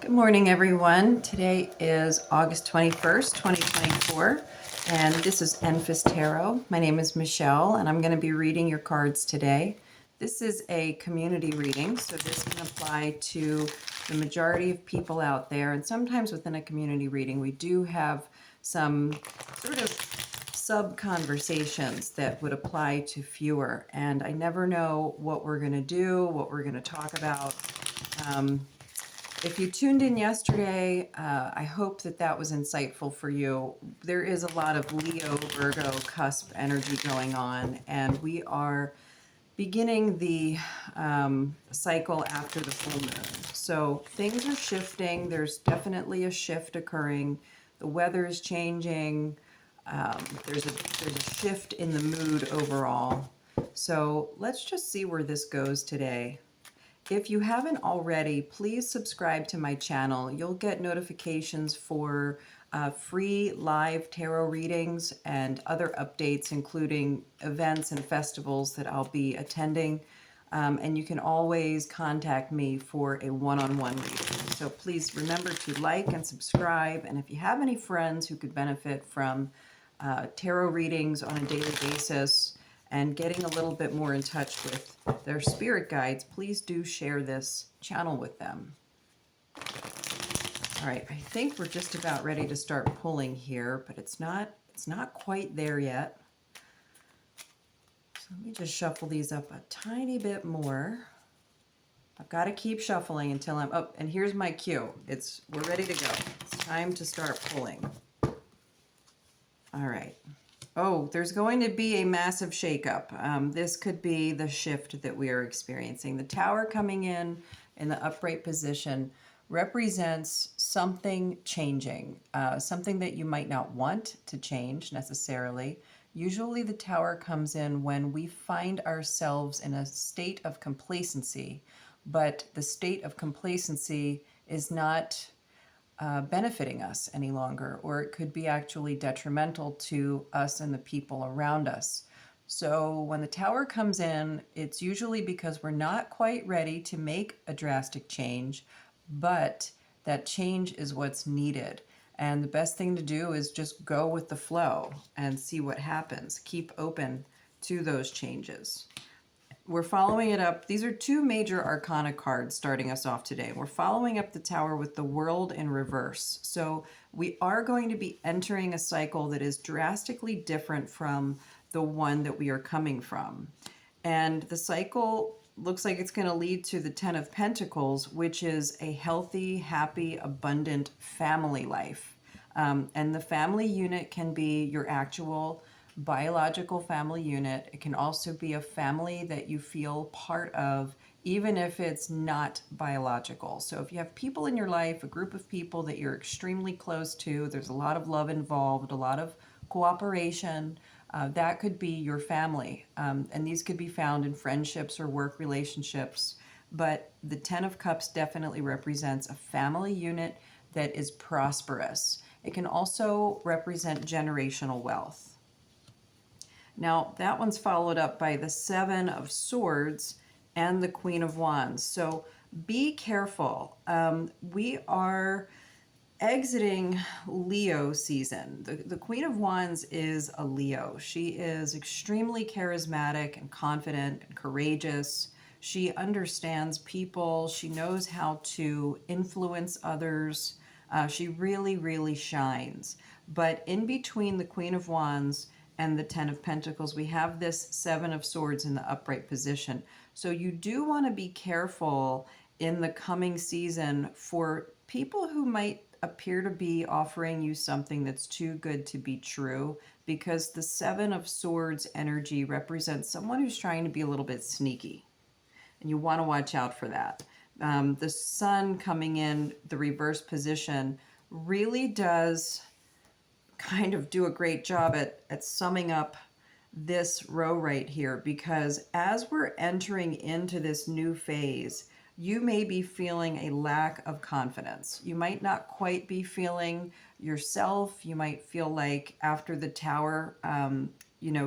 Good morning, everyone. Today is August 21st, 2024, and this is Enfys Tarot. My name is Michelle, and I'm going to be reading your cards today. This is a community reading, so this can apply to the majority of people out there, and sometimes within a community reading, we do have some sort of sub-conversations that would apply to fewer, and I never know what we're going to do, what we're going to talk about. If you tuned in yesterday, I hope that that was insightful for you. There is a lot of Leo, Virgo, cusp energy going on, and we are beginning the cycle after the full moon. So things are shifting. There's definitely a shift occurring. The weather is changing. There's a shift in the mood overall. So let's just see where this goes today. If you haven't already, please subscribe to my channel. You'll get notifications for free live tarot readings and other updates, including events and festivals that I'll be attending. And you can always contact me for a one-on-one reading. So please remember to like and subscribe. And if you have any friends who could benefit from tarot readings on a daily basis, and getting a little bit more in touch with their spirit guides, please do share this channel with them. All right, I think we're just about ready to start pulling here, but it's not quite there yet. So let me just shuffle these up a tiny bit more. I've got to keep shuffling until I'm up, and here's my cue. We're ready to go. It's time to start pulling. All right. Oh, there's going to be a massive shakeup. This could be the shift that we are experiencing. The tower coming in the upright position represents something changing, something that you might not want to change necessarily. Usually the tower comes in when we find ourselves in a state of complacency, but the state of complacency is not benefiting us any longer, or it could be actually detrimental to us and the people around us. So when the tower comes in, it's usually because we're not quite ready to make a drastic change, but that change is what's needed. And the best thing to do is just go with the flow and see what happens. Keep open to those changes. We're following it up. These are two major arcana cards starting us off today. We're following up the tower with the world in reverse. So we are going to be entering a cycle that is drastically different from the one that we are coming from. And the cycle looks like it's going to lead to the Ten of Pentacles, which is a healthy, happy, abundant family life. And the family unit can be your actual biological family unit. It can also be a family that you feel part of, even if it's not biological. So if you have people in your life, a group of people that you're extremely close to, there's a lot of love involved, a lot of cooperation, that could be your family. And these could be found in friendships or work relationships. But the Ten of Cups definitely represents a family unit that is prosperous. It can also represent generational wealth. Now, that one's followed up by the Seven of Swords and the Queen of Wands. So be careful. We are exiting Leo season. The Queen of Wands is a Leo. She is extremely charismatic and confident and courageous. She understands people. She knows how to influence others. She really, really shines. But in between the Queen of Wands and the Ten of Pentacles, we have this Seven of Swords in the upright position. So you do want to be careful in the coming season for people who might appear to be offering you something that's too good to be true, because the Seven of Swords energy represents someone who's trying to be a little bit sneaky, and you want to watch out for that. The Sun coming in the reverse position really does kind of do a great job at summing up this row right here, because as we're entering into this new phase, you may be feeling a lack of confidence. You might not quite be feeling yourself. You might feel like after the tower,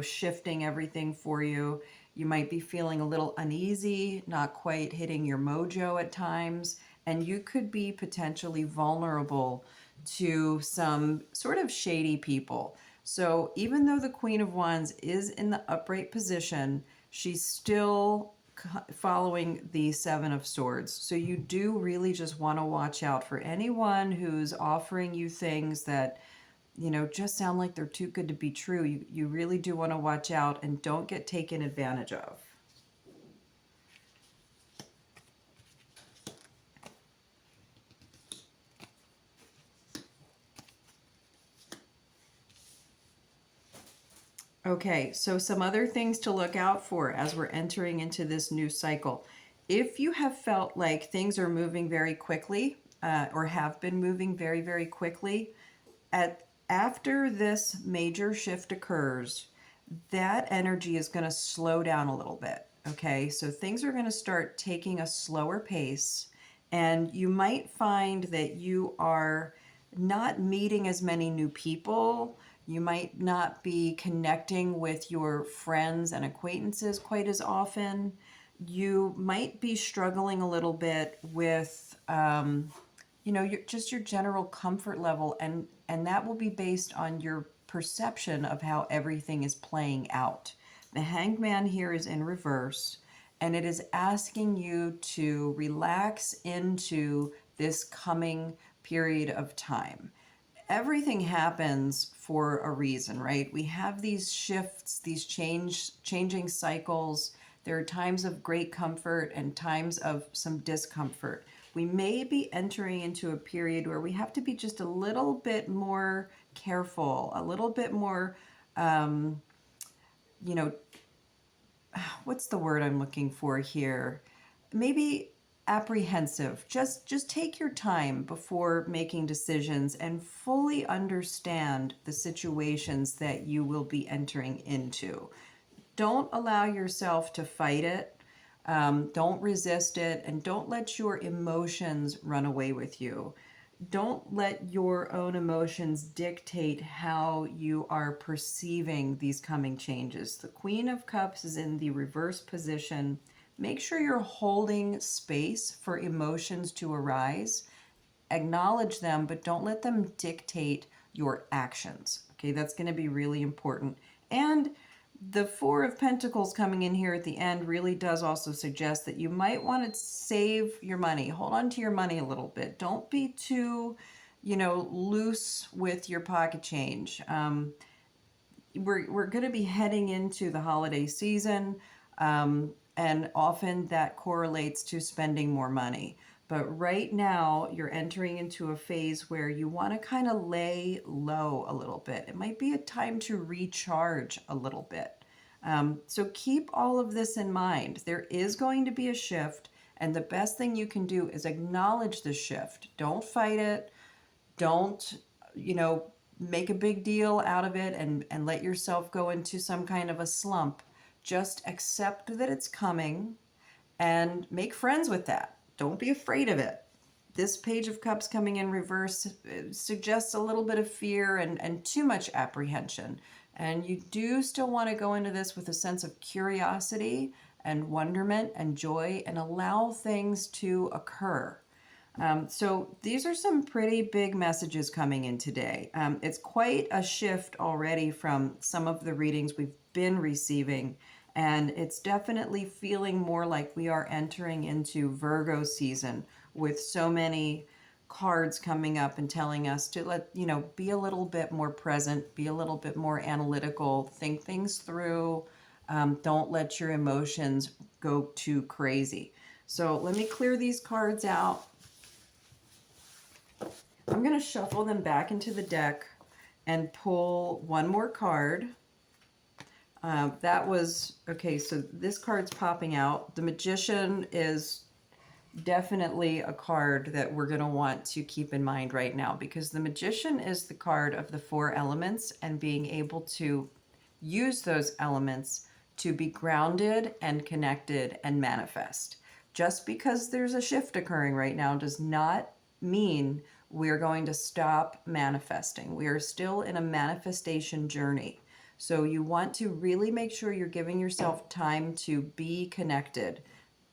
shifting everything for you, you might be feeling a little uneasy, not quite hitting your mojo at times. and you could be potentially vulnerable to some sort of shady people. So even though the Queen of Wands is in the upright position, she's still following the Seven of Swords. So you do really just want to watch out for anyone who's offering you things that, you know, just sound like they're too good to be true. You really do want to watch out and don't get taken advantage of. Okay, so some other things to look out for as we're entering into this new cycle. If you have felt like things are moving very quickly, or have been moving very, very quickly, after this major shift occurs, that energy is going to slow down a little bit. Okay, so things are going to start taking a slower pace, and you might find that you are not meeting as many new people. You might not be connecting with your friends and acquaintances quite as often. You might be struggling a little bit with, just your general comfort level, and that will be based on your perception of how everything is playing out. The Hangman here is in reverse, and it is asking you to relax into this coming period of time. Everything happens for a reason, right? We have these shifts, these changing cycles. There are times of great comfort and times of some discomfort. We may be entering into a period where we have to be just a little bit more careful, a little bit more, you know, what's the word I'm looking for here? Maybe apprehensive. Just take your time before making decisions and fully understand the situations that you will be entering into. Don't allow yourself to fight it. Don't resist it, and don't let your emotions run away with you. Don't let your own emotions dictate how you are perceiving these coming changes. The Queen of Cups is in the reverse position. Make sure you're holding space for emotions to arise. Acknowledge them, but don't let them dictate your actions. Okay, that's going to be really important. And the Four of Pentacles coming in here at the end really does also suggest that you might want to save your money. Hold on to your money a little bit. Don't be too, loose with your pocket change. We're going to be heading into the holiday season, and often that correlates to spending more money. But right now, you're entering into a phase where you want to kind of lay low a little bit. It might be a time to recharge a little bit. So keep all of this in mind. There is going to be a shift, and the best thing you can do is acknowledge the shift. Don't fight it. Don't, make a big deal out of it and let yourself go into some kind of a slump. Just accept that it's coming and make friends with that. Don't be afraid of it. This Page of Cups coming in reverse suggests a little bit of fear and too much apprehension. And you do still want to go into this with a sense of curiosity and wonderment and joy and allow things to occur. So these are some pretty big messages coming in today. It's quite a shift already from some of the readings we've been receiving, and it's definitely feeling more like we are entering into Virgo season with so many cards coming up and telling us to be a little bit more present, be a little bit more analytical, think things through. Don't let your emotions go too crazy. So let me clear these cards out. I'm going to shuffle them back into the deck and pull one more card. Okay, so this card's popping out. The Magician is definitely a card that we're going to want to keep in mind right now, because the Magician is the card of the four elements and being able to use those elements to be grounded and connected and manifest. Just because there's a shift occurring right now does not mean we're going to stop manifesting. We are still in a manifestation journey. So you want to really make sure you're giving yourself time to be connected.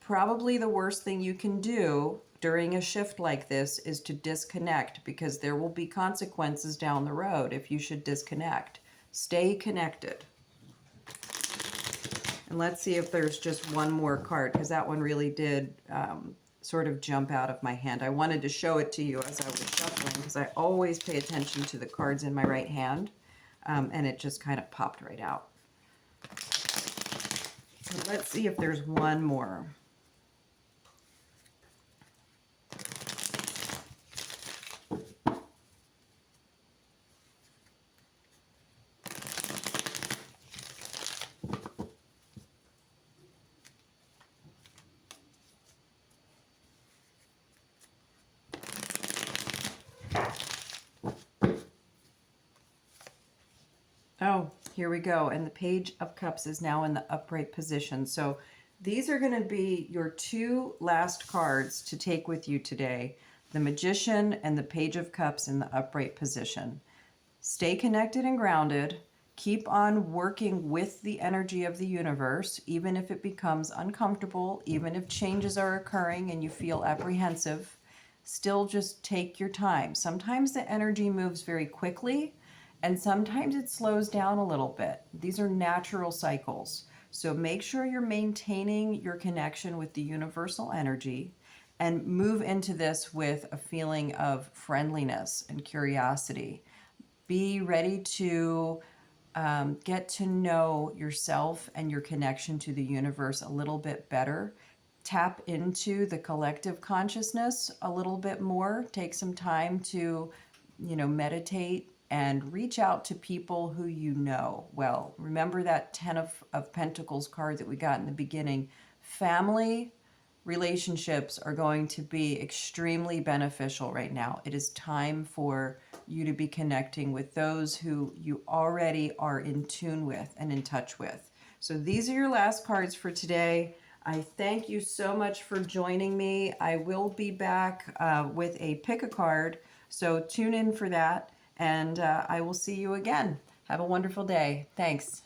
Probably the worst thing you can do, during a shift like this is to disconnect, because there will be consequences down the road if you should disconnect. Stay connected. And let's see if there's just one more card, because that one really did sort of jump out of my hand. I wanted to show it to you as I was shuffling, because I always pay attention to the cards in my right hand, and it just kind of popped right out. So let's see if there's one more. Oh, here we go. And the Page of Cups is now in the upright position. So these are going to be your two last cards to take with you today. The Magician and the Page of Cups in the upright position. Stay connected and grounded. Keep on working with the energy of the universe, even if it becomes uncomfortable, even if changes are occurring and you feel apprehensive. Still just take your time. Sometimes the energy moves very quickly, and sometimes it slows down a little bit. These are natural cycles. So make sure you're maintaining your connection with the universal energy, and move into this with a feeling of friendliness and curiosity. Be ready to get to know yourself and your connection to the universe a little bit better. Tap into the collective consciousness a little bit more. Take some time to, meditate and reach out to people who you know well. Remember that Ten of Pentacles card that we got in the beginning. Family relationships are going to be extremely beneficial right now. It is time for you to be connecting with those who you already are in tune with and in touch with. So these are your last cards for today. I thank you so much for joining me. I will be back with a pick a card, so tune in for that, and I will see you again. Have a wonderful day. Thanks.